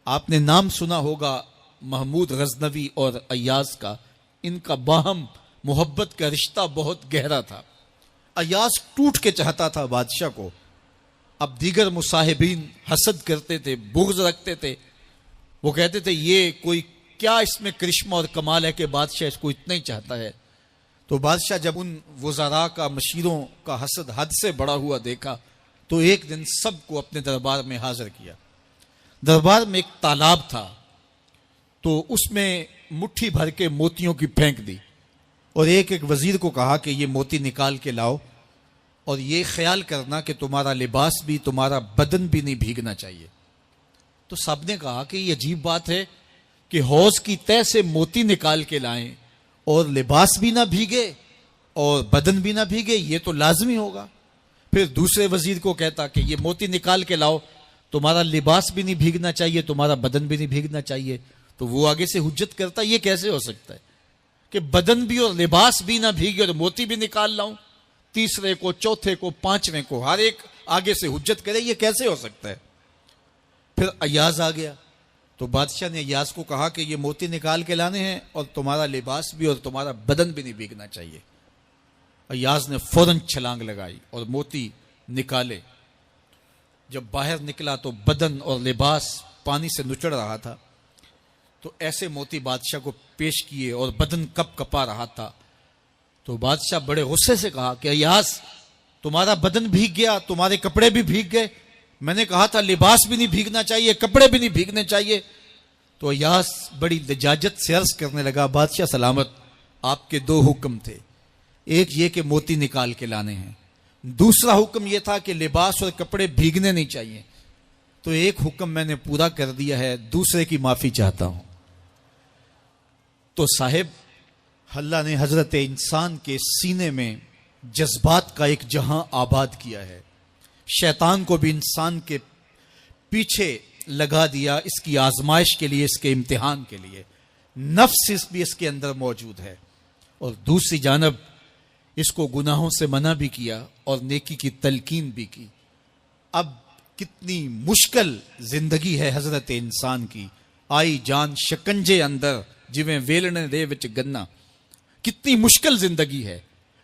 آپ نے نام سنا ہوگا محمود غزنوی اور ایاز کا، ان کا باہم محبت کا رشتہ بہت گہرا تھا۔ ایاز ٹوٹ کے چاہتا تھا بادشاہ کو، اب دیگر مصاحبین حسد کرتے تھے، بغض رکھتے تھے، وہ کہتے تھے یہ کوئی کیا اس میں کرشمہ اور کمال ہے کہ بادشاہ اس کو اتنا ہی چاہتا ہے۔ تو بادشاہ جب ان وزراء کا، مشیروں کا حسد حد سے بڑا ہوا دیکھا تو ایک دن سب کو اپنے دربار میں حاضر کیا۔ دربار میں ایک تالاب تھا، تو اس میں مٹھی بھر کے موتیوں کی پھینک دی، اور ایک ایک وزیر کو کہا کہ یہ موتی نکال کے لاؤ، اور یہ خیال کرنا کہ تمہارا لباس بھی، تمہارا بدن بھی نہیں بھیگنا چاہیے۔ تو سب نے کہا کہ یہ عجیب بات ہے کہ حوض کی تہ سے موتی نکال کے لائیں اور لباس بھی نہ بھیگے اور بدن بھی نہ بھیگے، یہ تو لازمی ہوگا۔ پھر دوسرے وزیر کو کہتا کہ یہ موتی نکال کے لاؤ، تمہارا لباس بھی نہیں بھیگنا چاہیے، تمہارا بدن بھی نہیں بھیگنا چاہیے۔ تو وہ آگے سے حجت کرتا یہ کیسے ہو سکتا ہے کہ بدن بھی اور لباس بھی نہ بھیگے اور موتی بھی نکال لاؤں؟ تیسرے کو، چوتھے کو، پانچویں کو، ہر ایک آگے سے حجت کرے، یہ کیسے ہو سکتا ہے؟ پھر ایاز آ گیا، تو بادشاہ نے ایاز کو کہا کہ یہ موتی نکال کے لانے ہیں اور تمہارا لباس بھی اور تمہارا بدن بھی نہیں بھیگنا چاہیے۔ ایاز نے فوراً چھلانگ لگائی اور موتی نکالے۔ جب باہر نکلا تو بدن اور لباس پانی سے نچڑ رہا تھا، تو ایسے موتی بادشاہ کو پیش کیے اور بدن کپ کپا رہا تھا۔ تو بادشاہ بڑے غصے سے کہا کہ ایاز تمہارا بدن بھیگ گیا، تمہارے کپڑے بھی بھیگ گئے، میں نے کہا تھا لباس بھی نہیں بھیگنا چاہیے، کپڑے بھی نہیں بھیگنے چاہیے۔ تو ایاز بڑی لجاجت سے عرض کرنے لگا، بادشاہ سلامت، آپ کے دو حکم تھے، ایک یہ کہ موتی نکال کے لانے ہیں، دوسرا حکم یہ تھا کہ لباس اور کپڑے بھیگنے نہیں چاہیے، تو ایک حکم میں نے پورا کر دیا ہے، دوسرے کی معافی چاہتا ہوں۔ تو صاحب، اللہ نے حضرت انسان کے سینے میں جذبات کا ایک جہاں آباد کیا ہے، شیطان کو بھی انسان کے پیچھے لگا دیا اس کی آزمائش کے لیے، اس کے امتحان کے لیے، نفس بھی اس کے اندر موجود ہے، اور دوسری جانب اس کو گناہوں سے منع بھی کیا اور نیکی کی تلقین بھی کی۔ اب کتنی مشکل زندگی ہے حضرت انسان کی، آئی جان شکنجے اندر جویں ویلنے دے وچ گنا، کتنی مشکل زندگی ہے۔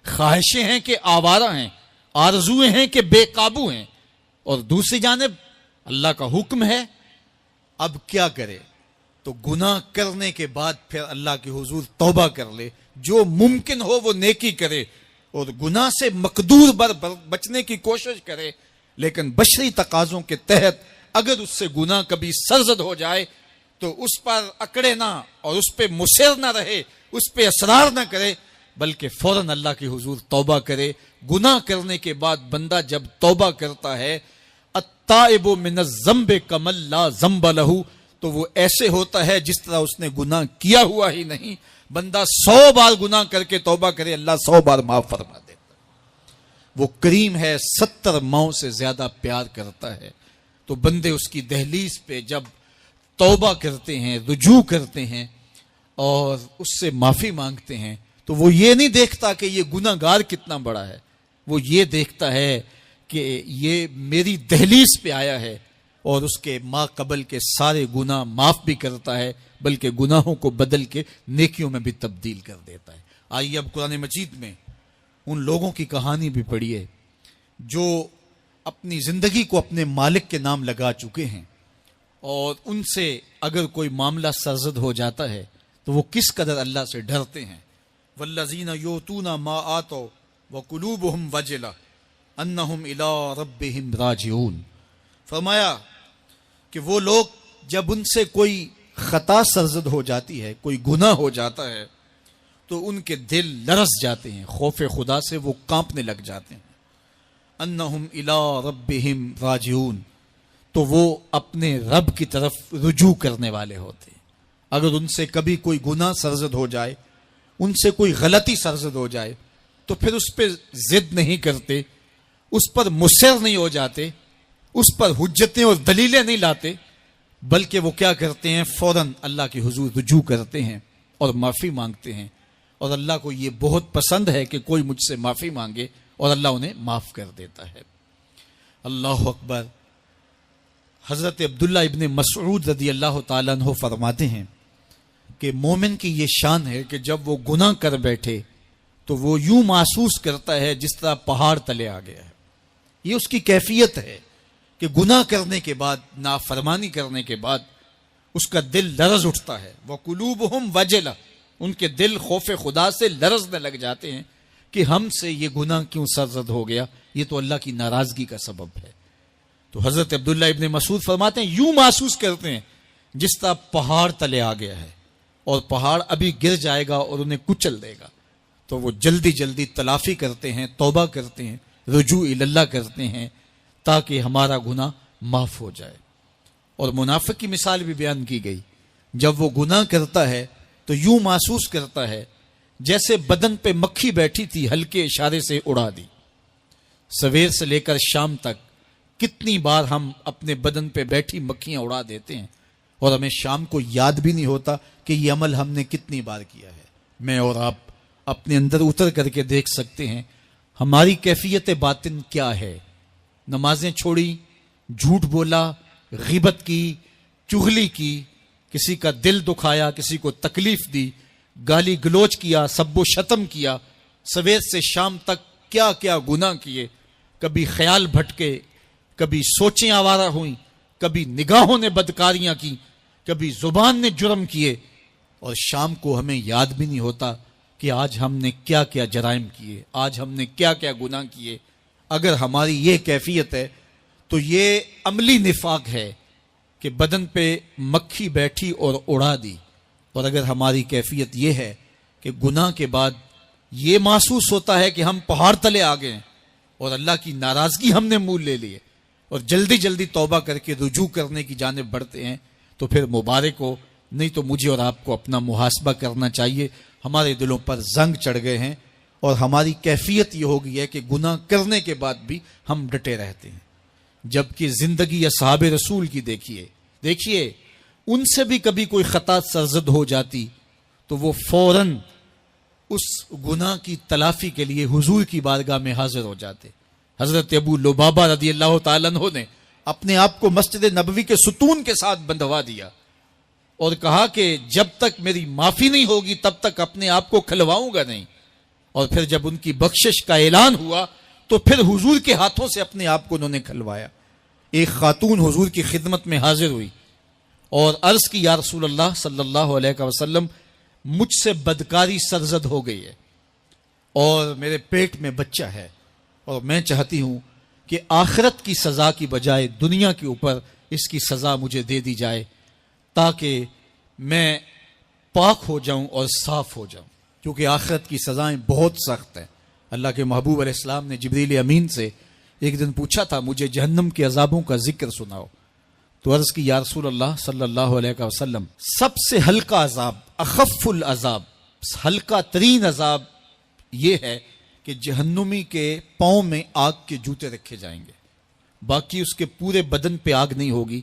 خواہشیں ہیں کہ آوارہ ہیں، آرزویں ہیں کہ بے قابو ہیں، اور دوسری جانب اللہ کا حکم ہے۔ اب کیا کرے؟ تو گناہ کرنے کے بعد پھر اللہ کے حضور توبہ کر لے، جو ممکن ہو وہ نیکی کرے، اور گناہ سے مقدور بچنے کی کوشش کرے، لیکن بشری تقاضوں کے تحت اگر اس سے گناہ کبھی سرزد ہو جائے تو اس پر اکڑے نہ اور اس پہ مصر نہ رہے، اس پہ اصرار نہ کرے، بلکہ فوراً اللہ کے حضور توبہ کرے۔ گناہ کرنے کے بعد بندہ جب توبہ کرتا ہے، التائب من الذنب کمن لا ذنب لہ، تو وہ ایسے ہوتا ہے جس طرح اس نے گناہ کیا ہوا ہی نہیں۔ بندہ 100 بار گناہ کر کے توبہ کرے، اللہ 100 بار معاف فرما دیتا۔ وہ کریم ہے، 70 ماؤں سے زیادہ پیار کرتا ہے۔ تو بندے اس کی دہلیز پہ جب توبہ کرتے ہیں، رجوع کرتے ہیں اور اس سے معافی مانگتے ہیں، تو وہ یہ نہیں دیکھتا کہ یہ گناہ گار کتنا بڑا ہے، وہ یہ دیکھتا ہے کہ یہ میری دہلیز پہ آیا ہے اور اس کے ما قبل کے سارے گناہ معاف بھی کرتا ہے، بلکہ گناہوں کو بدل کے نیکیوں میں بھی تبدیل کر دیتا ہے۔ آئیے اب قرآن مجید میں ان لوگوں کی کہانی بھی پڑھیے جو اپنی زندگی کو اپنے مالک کے نام لگا چکے ہیں، اور ان سے اگر کوئی معاملہ سرزد ہو جاتا ہے تو وہ کس قدر اللہ سے ڈرتے ہیں۔ والذین یؤتون ما آتوا وقلوبهم وجلہ انہم الی ربہم راجعون، فرمایا کہ وہ لوگ جب ان سے کوئی خطا سرزد ہو جاتی ہے، کوئی گناہ ہو جاتا ہے، تو ان کے دل لرز جاتے ہیں، خوف خدا سے وہ کانپنے لگ جاتے ہیں۔ انہم الی ربہم راجعون، تو وہ اپنے رب کی طرف رجوع کرنے والے ہوتے ہیں۔ اگر ان سے کبھی کوئی گناہ سرزد ہو جائے، ان سے کوئی غلطی سرزد ہو جائے، تو پھر اس پہ ضد نہیں کرتے، اس پر مصر نہیں ہو جاتے، اس پر حجتیں اور دلیلیں نہیں لاتے، بلکہ وہ کیا کرتے ہیں، فوراً اللہ کے حضور رجوع کرتے ہیں اور معافی مانگتے ہیں۔ اور اللہ کو یہ بہت پسند ہے کہ کوئی مجھ سے معافی مانگے، اور اللہ انہیں معاف کر دیتا ہے۔ اللہ اکبر۔ حضرت عبداللہ ابن مسعود رضی اللہ تعالیٰ عنہ فرماتے ہیں کہ مومن کی یہ شان ہے کہ جب وہ گناہ کر بیٹھے تو وہ یوں محسوس کرتا ہے جس طرح پہاڑ تلے آ گیا ہے. یہ اس کی کیفیت ہے کہ گناہ کرنے کے بعد، نافرمانی کرنے کے بعد اس کا دل لرز اٹھتا ہے. وَقُلُوبُهُمْ وَجِلَةٌ، ان کے دل خوف خدا سے لرزنے لگ جاتے ہیں کہ ہم سے یہ گناہ کیوں سرزد ہو گیا، یہ تو اللہ کی ناراضگی کا سبب ہے. تو حضرت عبداللہ ابن مسعود فرماتے ہیں یوں محسوس کرتے ہیں جس طرح پہاڑ تلے آ گیا ہے اور پہاڑ ابھی گر جائے گا اور انہیں کچل دے گا. تو وہ جلدی جلدی تلافی کرتے ہیں، توبہ کرتے ہیں، رجوع اللہ کرتے ہیں تاکہ ہمارا گناہ معاف ہو جائے. اور منافق کی مثال بھی بیان کی گئی. جب وہ گناہ کرتا ہے تو یوں محسوس کرتا ہے جیسے بدن پہ مکھی بیٹھی تھی، ہلکے اشارے سے اڑا دی. سویر سے لے کر شام تک کتنی بار ہم اپنے بدن پہ بیٹھی مکھیاں اڑا دیتے ہیں اور ہمیں شام کو یاد بھی نہیں ہوتا کہ یہ عمل ہم نے کتنی بار کیا ہے. میں اور آپ اپنے اندر اتر کر کے دیکھ سکتے ہیں ہماری کیفیت باطن کیا ہے. نمازیں چھوڑی، جھوٹ بولا، غیبت کی، چغلی کی، کسی کا دل دکھایا، کسی کو تکلیف دی، گالی گلوچ کیا، سب و شتم کیا، سویر سے شام تک کیا کیا گناہ کیے. کبھی خیال بھٹکے، کبھی سوچیں آوارہ ہوئیں، کبھی نگاہوں نے بدکاریاں کی، کبھی زبان نے جرم کیے، اور شام کو ہمیں یاد بھی نہیں ہوتا کہ آج ہم نے کیا کیا جرائم کیے، آج ہم نے کیا کیا گناہ کیے. اگر ہماری یہ کیفیت ہے تو یہ عملی نفاق ہے کہ بدن پہ مکھی بیٹھی اور اڑا دی. اور اگر ہماری کیفیت یہ ہے کہ گناہ کے بعد یہ محسوس ہوتا ہے کہ ہم پہاڑ تلے آ گئے اور اللہ کی ناراضگی ہم نے مول لے لیے اور جلدی جلدی توبہ کر کے رجوع کرنے کی جانب بڑھتے ہیں، تو پھر مبارک ہو. نہیں تو مجھے اور آپ کو اپنا محاسبہ کرنا چاہیے. ہمارے دلوں پر زنگ چڑھ گئے ہیں اور ہماری کیفیت یہ ہو گئی ہے کہ گناہ کرنے کے بعد بھی ہم ڈٹے رہتے ہیں. جبکہ زندگی اصحاب رسول کی دیکھیے ان سے بھی کبھی کوئی خطا سرزد ہو جاتی تو وہ فوراً اس گناہ کی تلافی کے لیے حضور کی بارگاہ میں حاضر ہو جاتے. حضرت ابو لبابہ رضی اللہ تعالیٰ عنہ نے اپنے آپ کو مسجد نبوی کے ستون کے ساتھ بندھوا دیا اور کہا کہ جب تک میری معافی نہیں ہوگی تب تک اپنے آپ کو کھلواؤں گا نہیں. اور پھر جب ان کی بخشش کا اعلان ہوا تو پھر حضور کے ہاتھوں سے اپنے آپ کو انہوں نے کھلوایا. ایک خاتون حضور کی خدمت میں حاضر ہوئی اور عرض کی یا رسول اللہ صلی اللہ علیہ وسلم، مجھ سے بدکاری سرزد ہو گئی ہے اور میرے پیٹ میں بچہ ہے اور میں چاہتی ہوں کہ آخرت کی سزا کی بجائے دنیا کے اوپر اس کی سزا مجھے دے دی جائے تاکہ میں پاک ہو جاؤں اور صاف ہو جاؤں، کیونکہ آخرت کی سزائیں بہت سخت ہیں. اللہ کے محبوب علیہ السلام نے جبریل امین سے ایک دن پوچھا تھا مجھے جہنم کے عذابوں کا ذکر سناؤ. تو عرض کی یا رسول اللہ صلی اللہ علیہ وسلم، سب سے ہلکا عذاب، اخف العذاب، ہلکا ترین عذاب یہ ہے کہ جہنمی کے پاؤں میں آگ کے جوتے رکھے جائیں گے. باقی اس کے پورے بدن پہ آگ نہیں ہوگی،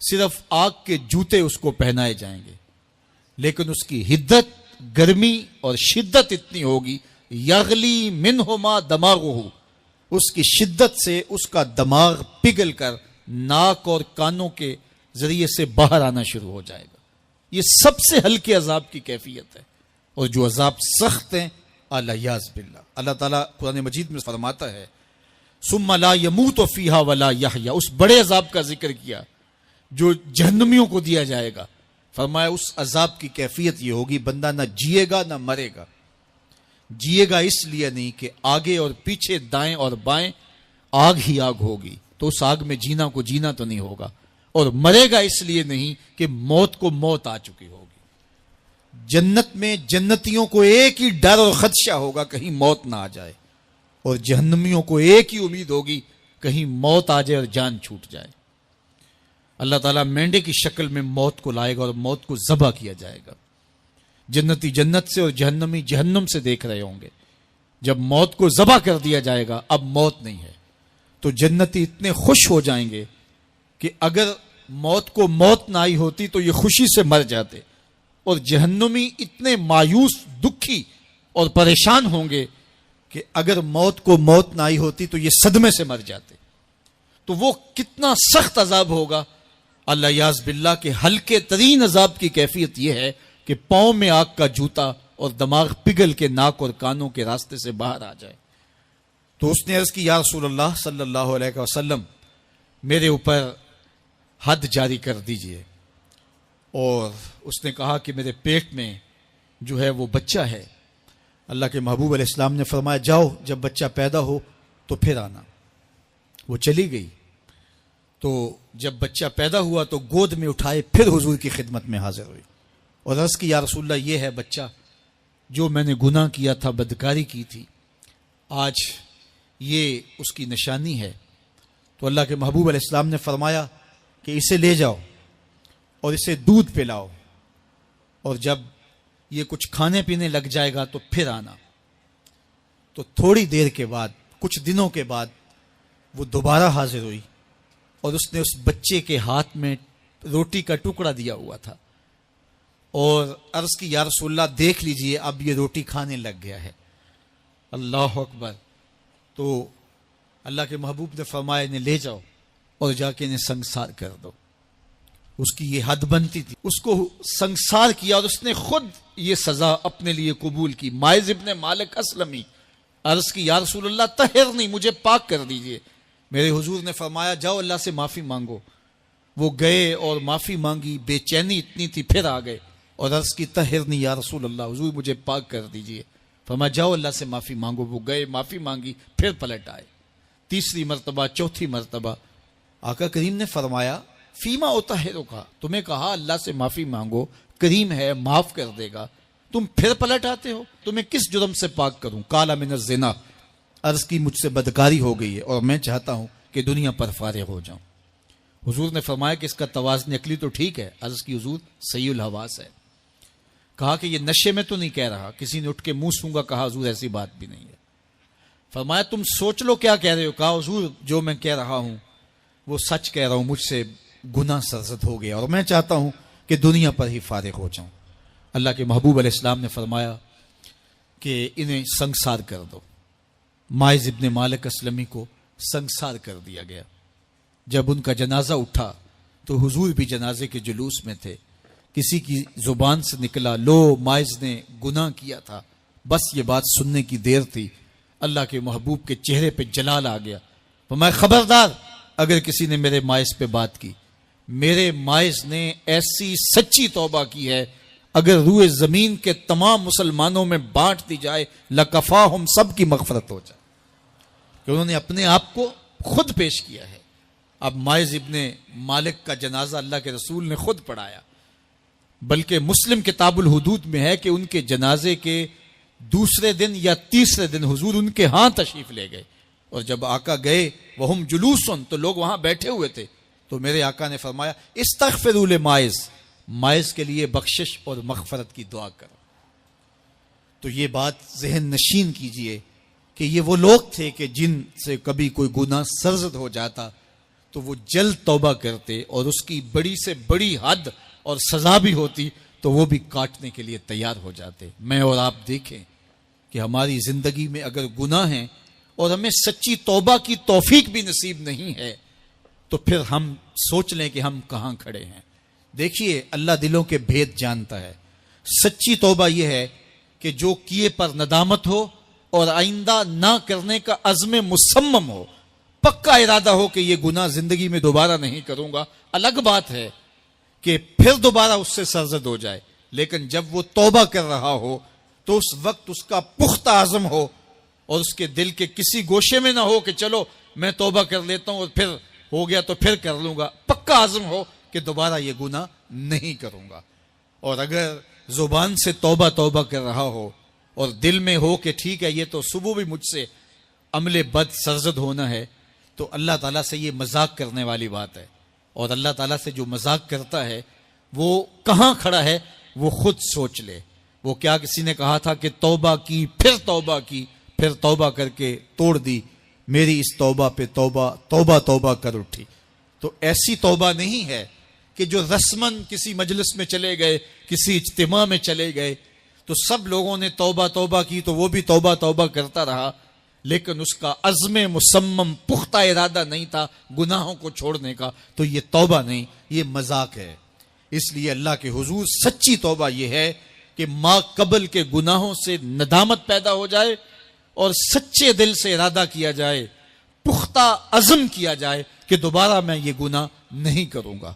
صرف آگ کے جوتے اس کو پہنائے جائیں گے. لیکن اس کی حدت، گرمی اور شدت اتنی ہوگی، یغلی منہما دماغہ، اس کی شدت سے اس کا دماغ پگھل کر ناک اور کانوں کے ذریعے سے باہر آنا شروع ہو جائے گا. یہ سب سے ہلکے عذاب کی کیفیت ہے. اور جو عذاب سخت ہیں الیاذ باللہ، اللہ تعالیٰ قرآن مجید میں فرماتا ہے ثم لا یموت فیہا ولا یحیا. اس بڑے عذاب کا ذکر کیا جو جہنمیوں کو دیا جائے گا. فرمایا اس عذاب کی کیفیت یہ ہوگی بندہ نہ جیے گا نہ مرے گا. جیے گا اس لیے نہیں کہ آگے اور پیچھے، دائیں اور بائیں آگ ہی آگ ہوگی، تو اس آگ میں جینا کو جینا تو نہیں ہوگا. اور مرے گا اس لیے نہیں کہ موت کو موت آ چکی ہوگی. جنت میں جنتیوں کو ایک ہی ڈر اور خدشہ ہوگا کہیں موت نہ آ جائے، اور جہنمیوں کو ایک ہی امید ہوگی کہیں موت آ جائے اور جان چھوٹ جائے. اللہ تعالیٰ مینڈے کی شکل میں موت کو لائے گا اور موت کو ذبح کیا جائے گا. جنتی جنت سے اور جہنمی جہنم سے دیکھ رہے ہوں گے. جب موت کو ذبح کر دیا جائے گا، اب موت نہیں ہے، تو جنتی اتنے خوش ہو جائیں گے کہ اگر موت کو موت نہ آئی ہوتی تو یہ خوشی سے مر جاتے. اور جہنمی اتنے مایوس، دکھی اور پریشان ہوں گے کہ اگر موت کو موت نہ آئی ہوتی تو یہ صدمے سے مر جاتے. تو وہ کتنا سخت عذاب ہوگا الیاذ باللہ کے ہلکے ترین عذاب کی کیفیت یہ ہے کہ پاؤں میں آگ کا جوتا اور دماغ پگھل کے ناک اور کانوں کے راستے سے باہر آ جائے۔ تو اس نے عرض کی یا رسول اللہ صلی اللہ علیہ وسلم میرے اوپر حد جاری کر دیجئے۔ اور اس نے کہا کہ میرے پیٹ میں جو ہے وہ بچہ ہے۔ اللہ کے محبوب علیہ السلام نے فرمایا جاؤ جب بچہ پیدا ہو تو پھر آنا۔ وہ چلی گئی۔ تو جب بچہ پیدا ہوا تو گود میں اٹھائے پھر حضور کی خدمت میں حاضر ہوئی اور عرض کی یا رسول اللہ یہ ہے بچہ جو میں نے گناہ کیا تھا، بدکاری کی تھی، آج یہ اس کی نشانی ہے۔ تو اللہ کے محبوب علیہ السلام نے فرمایا کہ اسے لے جاؤ اور اسے دودھ پلاؤ، اور جب یہ کچھ کھانے پینے لگ جائے گا تو پھر آنا۔ تو تھوڑی دیر کے بعد، کچھ دنوں کے بعد وہ دوبارہ حاضر ہوئی اور اس نے اس بچے کے ہاتھ میں روٹی کا ٹکڑا دیا ہوا تھا اور عرض کی یا رسول اللہ دیکھ لیجئے اب یہ روٹی کھانے لگ گیا ہے۔ اللہ اکبر۔ تو اللہ کے محبوب نے فرمایا انہیں لے جاؤ اور جا کے انہیں سنگسار کر دو۔ اس کی یہ حد بنتی تھی، اس کو سنگسار کیا اور اس نے خود یہ سزا اپنے لیے قبول کی۔ مائز ابن مالک اسلمی عرض کی یا رسول اللہ طہرنی، مجھے پاک کر دیجئے۔ میرے حضور نے فرمایا جاؤ اللہ سے معافی مانگو۔ وہ گئے اور معافی مانگی، بے چینی اتنی تھی، پھر آ گئے اور عرض کی طہرنی یا رسول اللہ، حضور مجھے پاک کر دیجئے۔ فرمایا جاؤ اللہ سے معافی مانگو۔ وہ گئے، معافی مانگی، پھر پلٹ آئے، تیسری مرتبہ، چوتھی مرتبہ۔ آقا کریم نے فرمایا فیما اطہرک، تمہیں کہا اللہ سے معافی مانگو، کریم ہے معاف کر دے گا، تم پھر پلٹ آتے ہو، تمہیں کس جرم سے پاک کروں؟ قال من الزنا، عرض کی مجھ سے بدکاری ہو گئی ہے اور میں چاہتا ہوں کہ دنیا پر فارغ ہو جاؤں۔ حضور نے فرمایا کہ اس کا توازن عقلی تو ٹھیک ہے۔ عرض کی حضور صحیح الحواس ہے۔ کہا کہ یہ نشے میں تو نہیں کہہ رہا، کسی نے اٹھ کے منہ سونگا، کہا حضور ایسی بات بھی نہیں ہے۔ فرمایا تم سوچ لو کیا کہہ رہے ہو؟ کہا حضور جو میں کہہ رہا ہوں وہ سچ کہہ رہا ہوں، مجھ سے گناہ سرزد ہو گیا اور میں چاہتا ہوں کہ دنیا پر ہی فارغ ہو جاؤں۔ اللہ کے محبوب علیہ السلام نے فرمایا کہ انہیں سنگسار کر دو۔ مائز ابن مالک اسلمی کو سنگسار کر دیا گیا۔ جب ان کا جنازہ اٹھا تو حضور بھی جنازے کے جلوس میں تھے۔ کسی کی زبان سے نکلا لو مائز نے گناہ کیا تھا، بس یہ بات سننے کی دیر تھی، اللہ کے محبوب کے چہرے پہ جلال آ گیا۔ فرمایا خبردار اگر کسی نے میرے مائز پہ بات کی، میرے مائز نے ایسی سچی توبہ کی ہے اگر روئے زمین کے تمام مسلمانوں میں بانٹ دی جائے لکفاہم، سب کی مغفرت ہو جائے، کہ انہوں نے اپنے آپ کو خود پیش کیا ہے۔ اب مائز ابن مالک کا جنازہ اللہ کے رسول نے خود پڑھایا، بلکہ مسلم کتاب الحدود میں ہے کہ ان کے جنازے کے دوسرے دن یا تیسرے دن حضور ان کے ہاں تشریف لے گئے، اور جب آقا گئے وہم جلوسن، تو لوگ وہاں بیٹھے ہوئے تھے، تو میرے آقا نے فرمایا استغفروا لمائز، مائز کے لیے بخشش اور مغفرت کی دعا کرو۔ تو یہ بات ذہن نشین کیجئے کہ یہ وہ لوگ تھے کہ جن سے کبھی کوئی گناہ سرزد ہو جاتا تو وہ جلد توبہ کرتے، اور اس کی بڑی سے بڑی حد اور سزا بھی ہوتی تو وہ بھی کاٹنے کے لیے تیار ہو جاتے۔ میں اور آپ دیکھیں کہ ہماری زندگی میں اگر گناہ ہیں اور ہمیں سچی توبہ کی توفیق بھی نصیب نہیں ہے تو پھر ہم سوچ لیں کہ ہم کہاں کھڑے ہیں۔ دیکھیے اللہ دلوں کے بھید جانتا ہے۔ سچی توبہ یہ ہے کہ جو کیے پر ندامت ہو اور آئندہ نہ کرنے کا عزم مصمم ہو، پکا ارادہ ہو کہ یہ گناہ زندگی میں دوبارہ نہیں کروں گا۔ الگ بات ہے کہ پھر دوبارہ اس سے سرزد ہو جائے، لیکن جب وہ توبہ کر رہا ہو تو اس وقت اس کا پختہ عزم ہو اور اس کے دل کے کسی گوشے میں نہ ہو کہ چلو میں توبہ کر لیتا ہوں اور پھر ہو گیا تو پھر کر لوں گا۔ پکا عزم ہو کہ دوبارہ یہ گناہ نہیں کروں گا۔ اور اگر زبان سے توبہ توبہ کر رہا ہو اور دل میں ہو کہ ٹھیک ہے یہ تو صبح بھی مجھ سے عمل بد سرزد ہونا ہے، تو اللہ تعالیٰ سے یہ مذاق کرنے والی بات ہے، اور اللہ تعالیٰ سے جو مذاق کرتا ہے وہ کہاں کھڑا ہے وہ خود سوچ لے۔ وہ کیا کسی نے کہا تھا کہ توبہ کی پھر توبہ کی، پھر توبہ کر کے توڑ دی، میری اس توبہ پہ توبہ توبہ توبہ کر اٹھی۔ تو ایسی توبہ نہیں ہے کہ جو رسماً کسی مجلس میں چلے گئے، کسی اجتماع میں چلے گئے تو سب لوگوں نے توبہ توبہ کی تو وہ بھی توبہ توبہ کرتا رہا، لیکن اس کا عزم مصمم پختہ ارادہ نہیں تھا گناہوں کو چھوڑنے کا، تو یہ توبہ نہیں، یہ مذاق ہے۔ اس لیے اللہ کے حضور سچی توبہ یہ ہے کہ ما قبل کے گناہوں سے ندامت پیدا ہو جائے اور سچے دل سے ارادہ کیا جائے، پختہ عزم کیا جائے کہ دوبارہ میں یہ گناہ نہیں کروں گا۔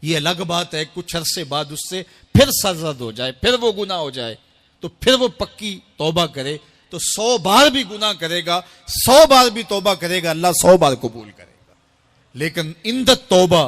یہ الگ بات ہے کچھ عرصے بعد اس سے پھر سرزد ہو جائے، پھر وہ گناہ ہو جائے، تو پھر وہ پکی توبہ کرے، تو 100 بار بھی گناہ کرے گا، 100 بار بھی توبہ کرے گا، اللہ 100 بار قبول کرے گا۔ لیکن عند توبہ